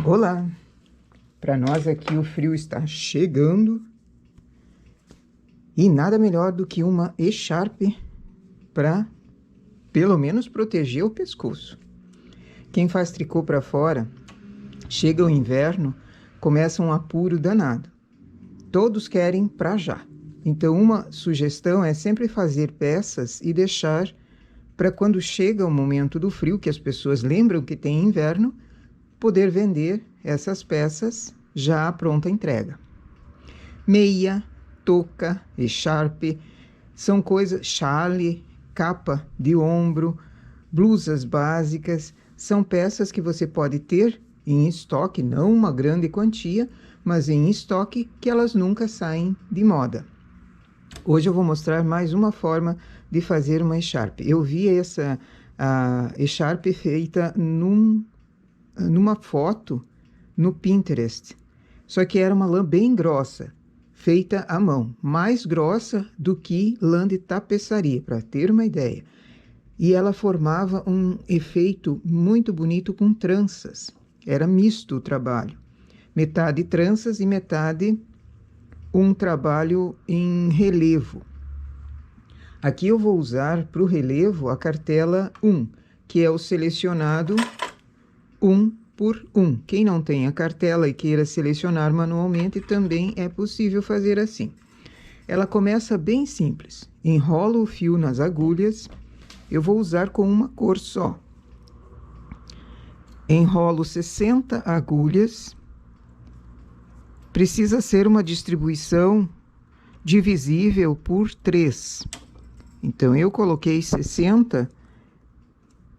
Olá! Para nós aqui o frio está chegando e nada melhor do que uma echarpe para pelo menos proteger o pescoço. Quem faz tricô para fora, chega o inverno, começa um apuro danado. Todos querem para já. Então uma sugestão é sempre fazer peças e deixar para quando chega o momento do frio, que as pessoas lembram que tem inverno, poder vender essas peças já à pronta entrega. Meia, touca, echarpe, são coisas, chale, capa de ombro, blusas básicas, são peças que você pode ter em estoque, não uma grande quantia, mas em estoque que elas nunca saem de moda. Hoje eu vou mostrar mais uma forma de fazer uma echarpe. Eu vi essa echarpe feita numa foto no Pinterest, só que era uma lã bem grossa, feita à mão, mais grossa do que lã de tapeçaria, para ter uma ideia. E ela formava um efeito muito bonito com tranças, era misto o trabalho, metade tranças e metade um trabalho em relevo. Aqui eu vou usar para o relevo a cartela 1, que é o selecionado 1 por 1. Quem não tem a cartela e queira selecionar manualmente, também é possível fazer assim. Ela começa bem simples. Enrolo o fio nas agulhas. Eu vou usar com uma cor só. Enrolo 60 agulhas. Precisa ser uma distribuição divisível por 3. Então, eu coloquei 60,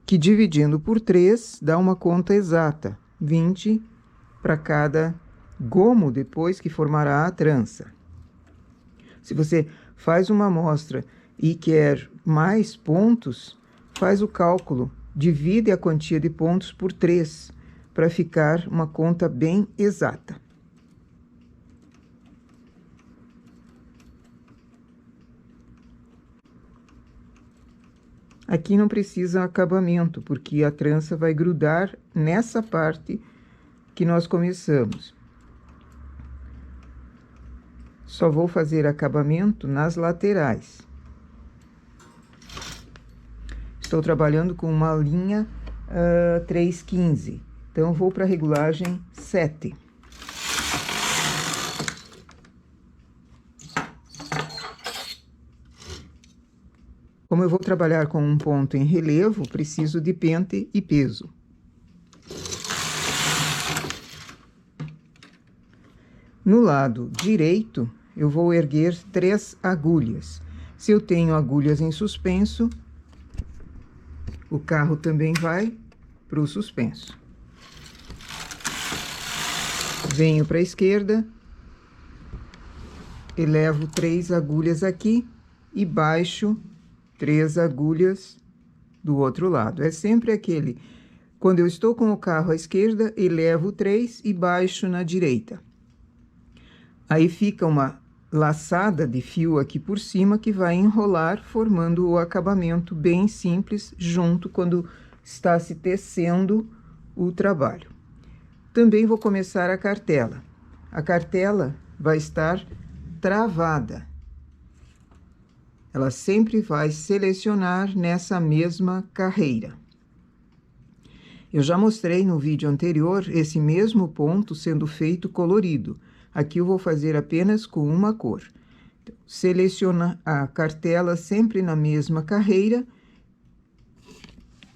que dividindo por 3 dá uma conta exata, 20 para cada gomo depois que formará a trança. Se você faz uma amostra e quer mais pontos, faz o cálculo, divide a quantia de pontos por 3, para ficar uma conta bem exata. Aqui não precisa acabamento, porque a trança vai grudar nessa parte que nós começamos. Só vou fazer acabamento nas laterais. Estou trabalhando com uma linha 3,15, então vou para a regulagem 7. Como eu vou trabalhar com um ponto em relevo, preciso de pente e peso. No lado direito, eu vou erguer 3 agulhas. Se eu tenho agulhas em suspenso, o carro também vai para o suspenso. Venho para a esquerda, elevo 3 agulhas aqui e baixo 3 agulhas do outro lado. É sempre aquele, quando eu estou com o carro à esquerda, elevo 3 e baixo na direita. Aí fica uma laçada de fio aqui por cima que vai enrolar, formando o acabamento bem simples, junto quando está se tecendo o trabalho. Também vou começar a cartela. A cartela vai estar travada. Ela sempre vai selecionar nessa mesma carreira. Eu já mostrei no vídeo anterior esse mesmo ponto sendo feito colorido. Aqui eu vou fazer apenas com uma cor. Então, seleciona a cartela sempre na mesma carreira,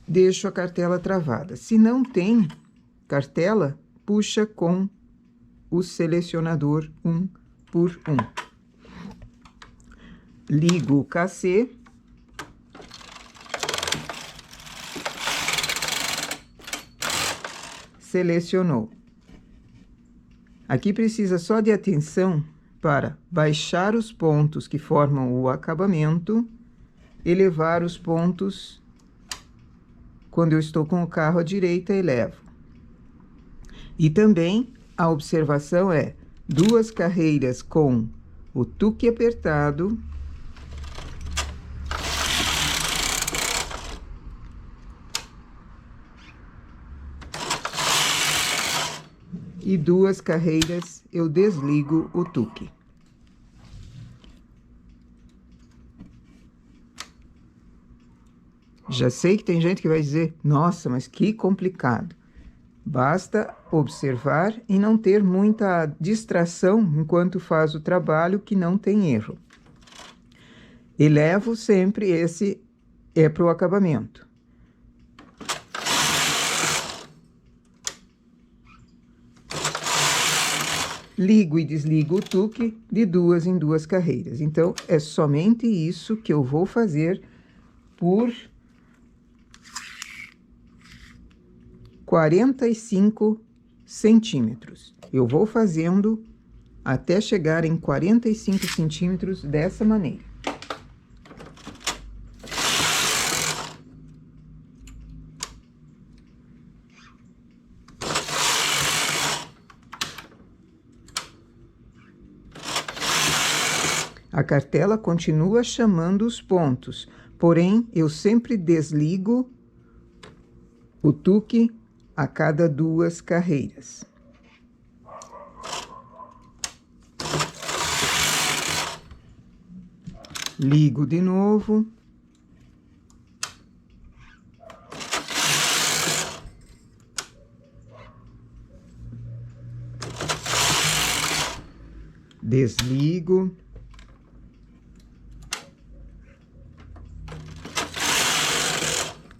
deixo a cartela travada. Se não tem cartela, puxa com o selecionador 1 por 1. Ligo o cacê. Selecionou. Aqui precisa só de atenção para baixar os pontos que formam o acabamento, elevar os pontos. Quando eu estou com o carro à direita, elevo. E também a observação é 2 carreiras com o tuque apertado. e 2 carreiras eu desligo o tuque. Já sei que tem gente que vai dizer, nossa, mas que complicado. Basta observar e não ter muita distração enquanto faz o trabalho, que não tem erro. Elevo sempre esse para o acabamento. Ligo e desligo o tuque de 2 em 2 carreiras. Então, é somente isso que eu vou fazer por 45 centímetros. Eu vou fazendo até chegar em 45 centímetros dessa maneira. A cartela continua chamando os pontos, porém, eu sempre desligo o tuque a cada 2 carreiras. Ligo de novo. Desligo.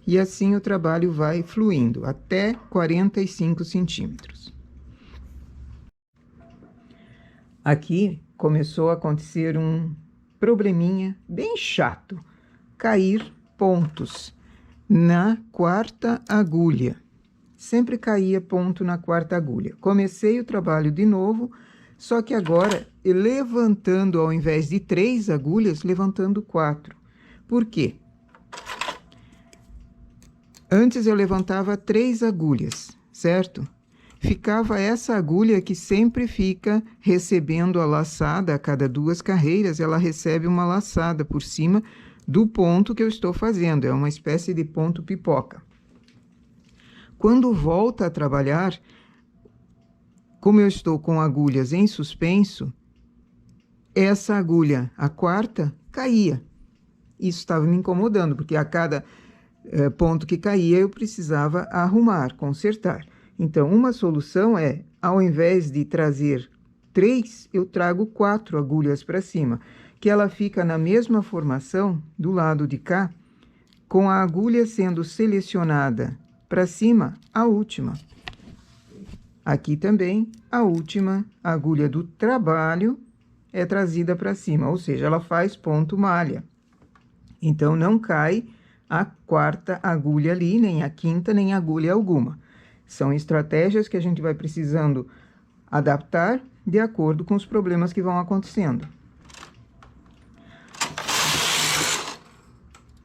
E assim o trabalho vai fluindo até 45 centímetros. Aqui começou a acontecer um probleminha bem chato. Cair pontos na 4ª agulha. Sempre caía ponto na 4ª agulha. Comecei o trabalho de novo, só que agora, levantando ao invés de 3 agulhas, levantando 4. Por quê? Antes eu levantava 3 agulhas, certo? Ficava essa agulha que sempre fica recebendo a laçada, a cada 2 carreiras, ela recebe uma laçada por cima do ponto que eu estou fazendo. É uma espécie de ponto pipoca. Quando volta a trabalhar, como eu estou com agulhas em suspenso, essa agulha, a 4ª, caía. Isso estava me incomodando, porque a cada ponto que caía, eu precisava arrumar, consertar. Então, uma solução é, ao invés de trazer 3, eu trago 4 agulhas para cima, que ela fica na mesma formação do lado de cá, com a agulha sendo selecionada para cima, a última. Aqui também, a última agulha do trabalho é trazida para cima, ou seja, ela faz ponto malha. Então, não cai a 4ª agulha ali, nem a 5ª, nem agulha alguma. São estratégias que a gente vai precisando adaptar de acordo com os problemas que vão acontecendo.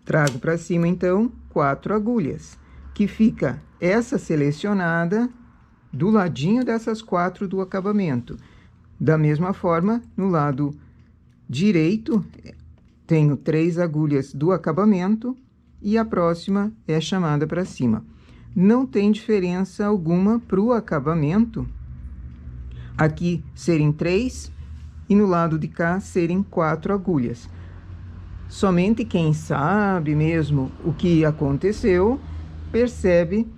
Trago para cima, então, 4 agulhas, que fica essa selecionada do ladinho dessas 4 do acabamento. Da mesma forma, no lado direito, tenho 3 agulhas do acabamento, e a próxima é chamada para cima. Não tem diferença alguma para o acabamento, aqui serem 3 e no lado de cá serem 4 agulhas. Somente quem sabe mesmo o que aconteceu, percebe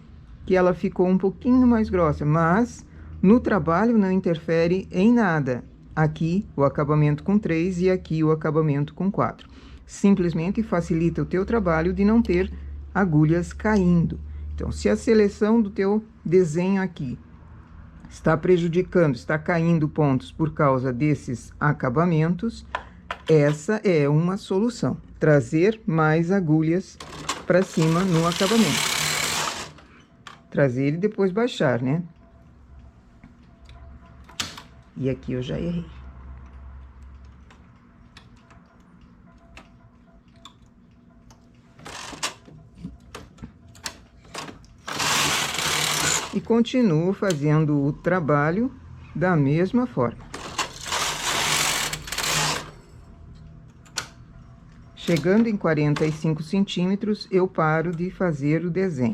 que ela ficou um pouquinho mais grossa, mas no trabalho não interfere em nada. Aqui o acabamento com 3 e aqui o acabamento com 4. Simplesmente facilita o teu trabalho de não ter agulhas caindo. Então, se a seleção do teu desenho aqui está prejudicando, está caindo pontos por causa desses acabamentos, essa é uma solução. Trazer mais agulhas para cima no acabamento. Trazer e depois baixar, né? E aqui eu já errei. E continuo fazendo o trabalho da mesma forma. Chegando em 45 centímetros, eu paro de fazer o desenho.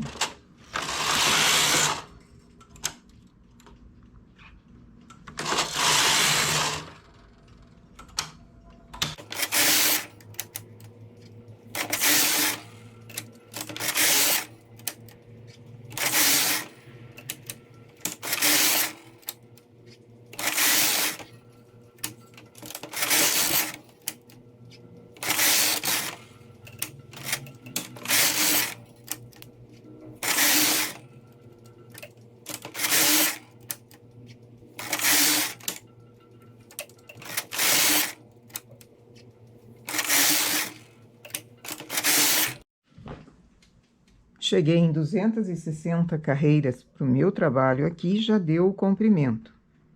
Cheguei em 260 carreiras para o meu trabalho aqui, já deu o comprimento.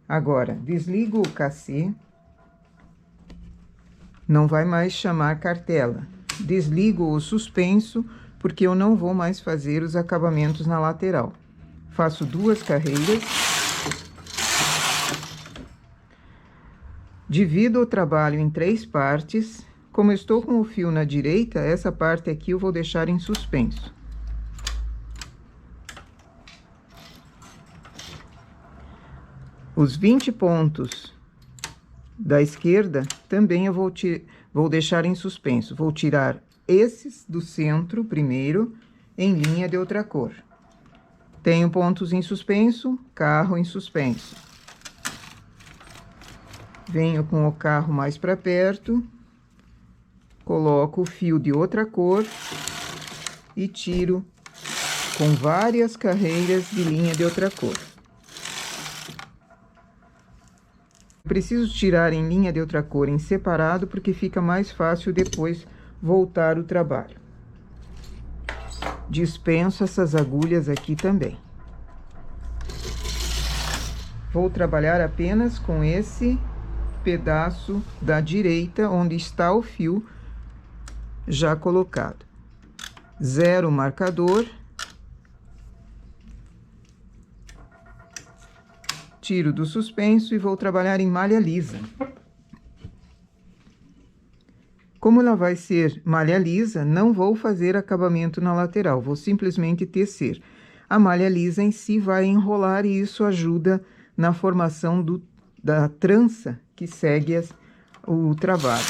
Agora, desligo o cassê, não vai mais chamar cartela. Desligo o suspenso, porque eu não vou mais fazer os acabamentos na lateral. Faço 2 carreiras. Divido o trabalho em 3 partes. Como eu estou com o fio na direita, essa parte aqui eu vou deixar em suspenso. Os 20 pontos da esquerda também eu vou deixar em suspenso. Vou tirar esses do centro primeiro, em linha de outra cor. Tenho pontos em suspenso, carro em suspenso. Venho com o carro mais para perto, coloco o fio de outra cor e tiro com várias carreiras de linha de outra cor. Preciso tirar em linha de outra cor em separado, porque fica mais fácil depois voltar o trabalho. Dispenso essas agulhas aqui também. Vou trabalhar apenas com esse pedaço da direita, onde está o fio já colocado. Zero marcador. Tiro do suspenso e vou trabalhar em malha lisa. Como ela vai ser malha lisa, não vou fazer acabamento na lateral, vou simplesmente tecer. A malha lisa em si vai enrolar e isso ajuda na formação da trança que segue o trabalho.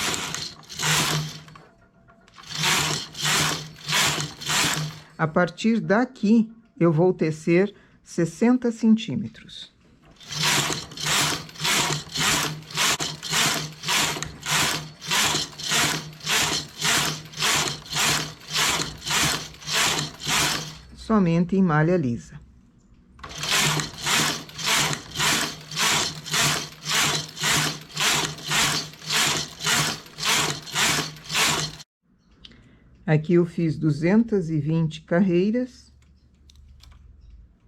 A partir daqui, eu vou tecer 60 centímetros. Somente em malha lisa. Aqui eu fiz 220 carreiras,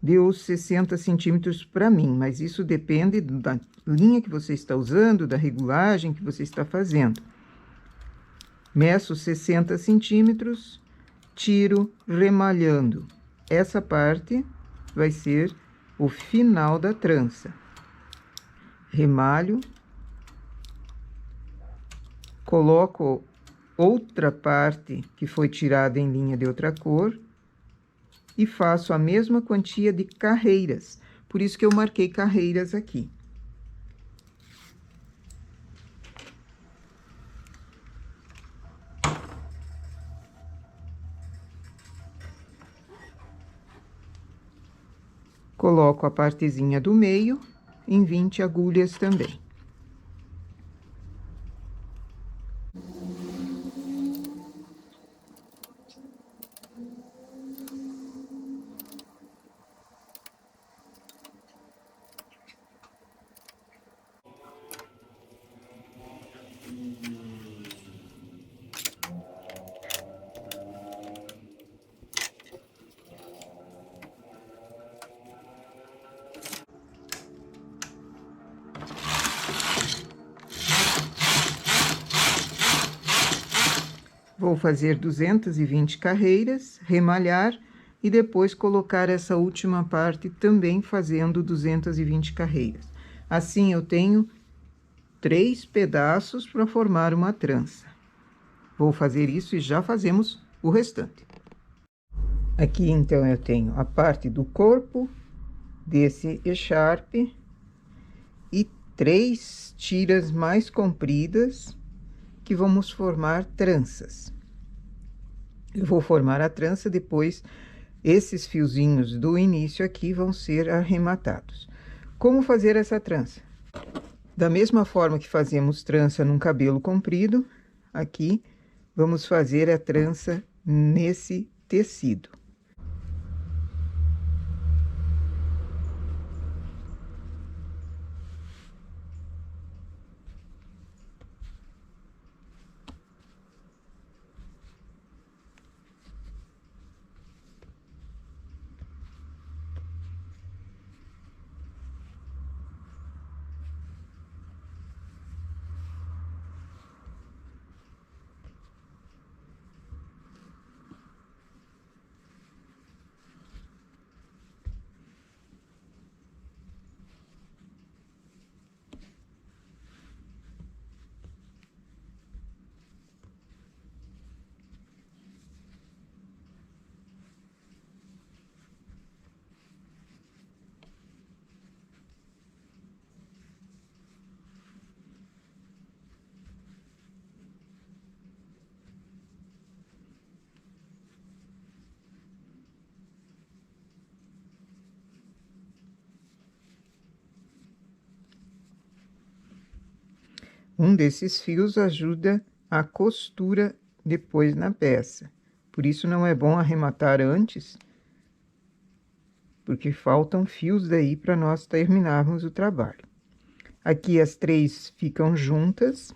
deu 60 centímetros para mim, mas isso depende da linha que você está usando, da regulagem que você está fazendo. Meço 60 centímetros, tiro remalhando. Essa parte vai ser o final da trança. Remalho, coloco outra parte que foi tirada em linha de outra cor e faço a mesma quantia de carreiras. Por isso que eu marquei carreiras aqui. Coloco a partezinha do meio em 20 agulhas também. Vou fazer 220 carreiras, remalhar e depois colocar essa última parte também fazendo 220 carreiras. Assim, eu tenho 3 pedaços para formar uma trança. Vou fazer isso e já fazemos o restante. Aqui, então, eu tenho a parte do corpo desse echarpe e 3 tiras mais compridas que vamos formar tranças. Eu vou formar a trança, depois esses fiozinhos do início aqui vão ser arrematados. Como fazer essa trança? Da mesma forma que fazemos trança num cabelo comprido, aqui vamos fazer a trança nesse tecido. um desses fios ajuda a costura depois na peça. Por isso não é bom arrematar antes, porque faltam fios daí para nós terminarmos o trabalho. Aqui as 3 ficam juntas.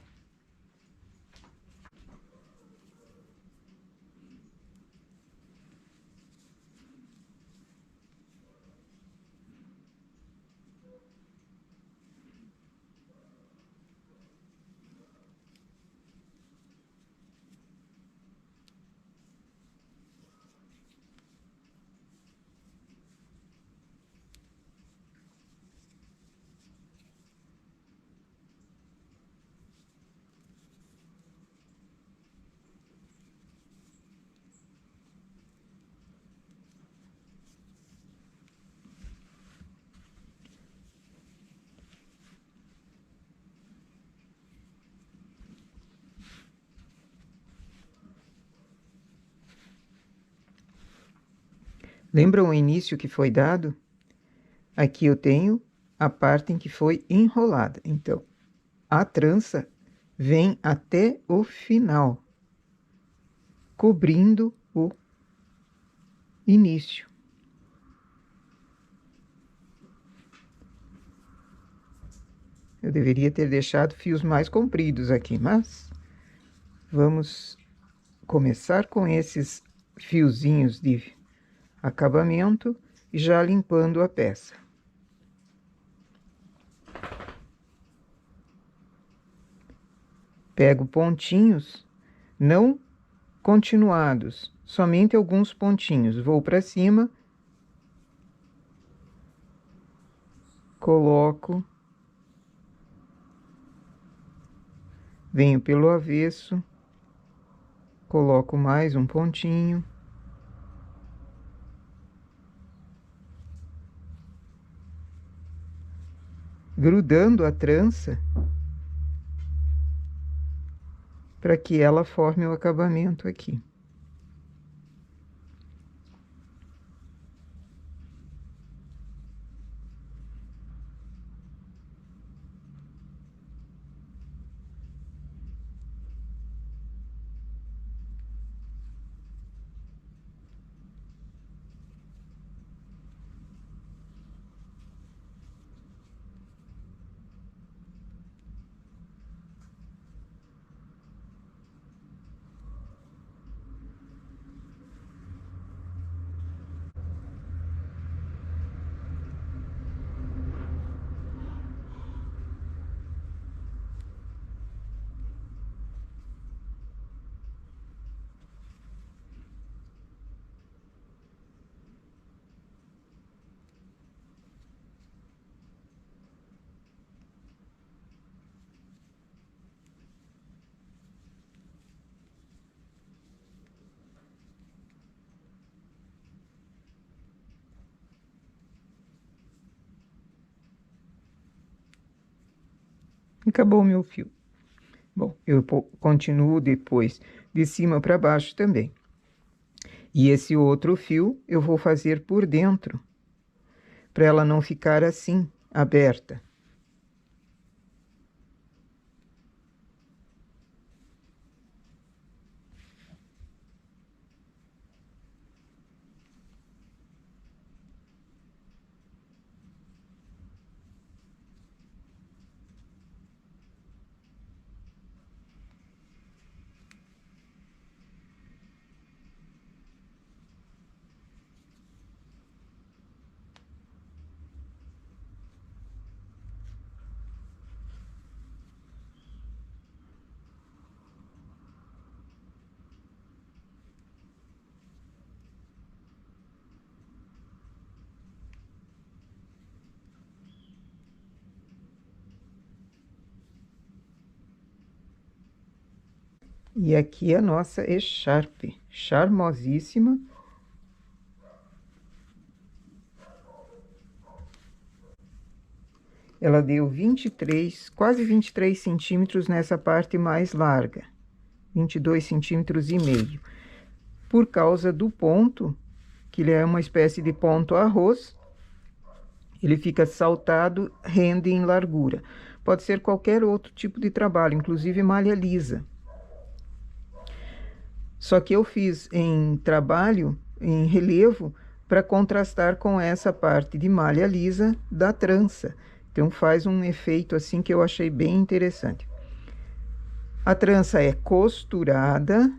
Lembram o início que foi dado? Aqui eu tenho a parte em que foi enrolada. Então, a trança vem até o final, cobrindo o início. Eu deveria ter deixado fios mais compridos aqui, mas vamos começar com esses fiozinhos de acabamento e já limpando a peça. Pego pontinhos não continuados, somente alguns pontinhos. Vou para cima, coloco, venho pelo avesso, coloco mais um pontinho. Grudando a trança para que ela forme o acabamento aqui. Acabou o meu fio. Bom, eu continuo depois de cima para baixo também. E esse outro fio eu vou fazer por dentro, para ela não ficar assim, aberta. E aqui a nossa echarpe, charmosíssima. Ela deu 23, quase 23 centímetros nessa parte mais larga. 22 centímetros e meio. Por causa do ponto, que ele é uma espécie de ponto arroz, ele fica saltado, rende em largura. pode ser qualquer outro tipo de trabalho, inclusive malha lisa. Só que eu fiz em trabalho, em relevo, para contrastar com essa parte de malha lisa da trança. Então faz um efeito assim que eu achei bem interessante. A trança é costurada,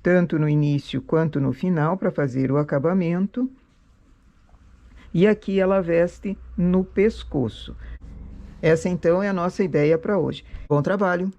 tanto no início quanto no final, para fazer o acabamento. E aqui ela veste no pescoço. Essa então é a nossa ideia para hoje. Bom trabalho!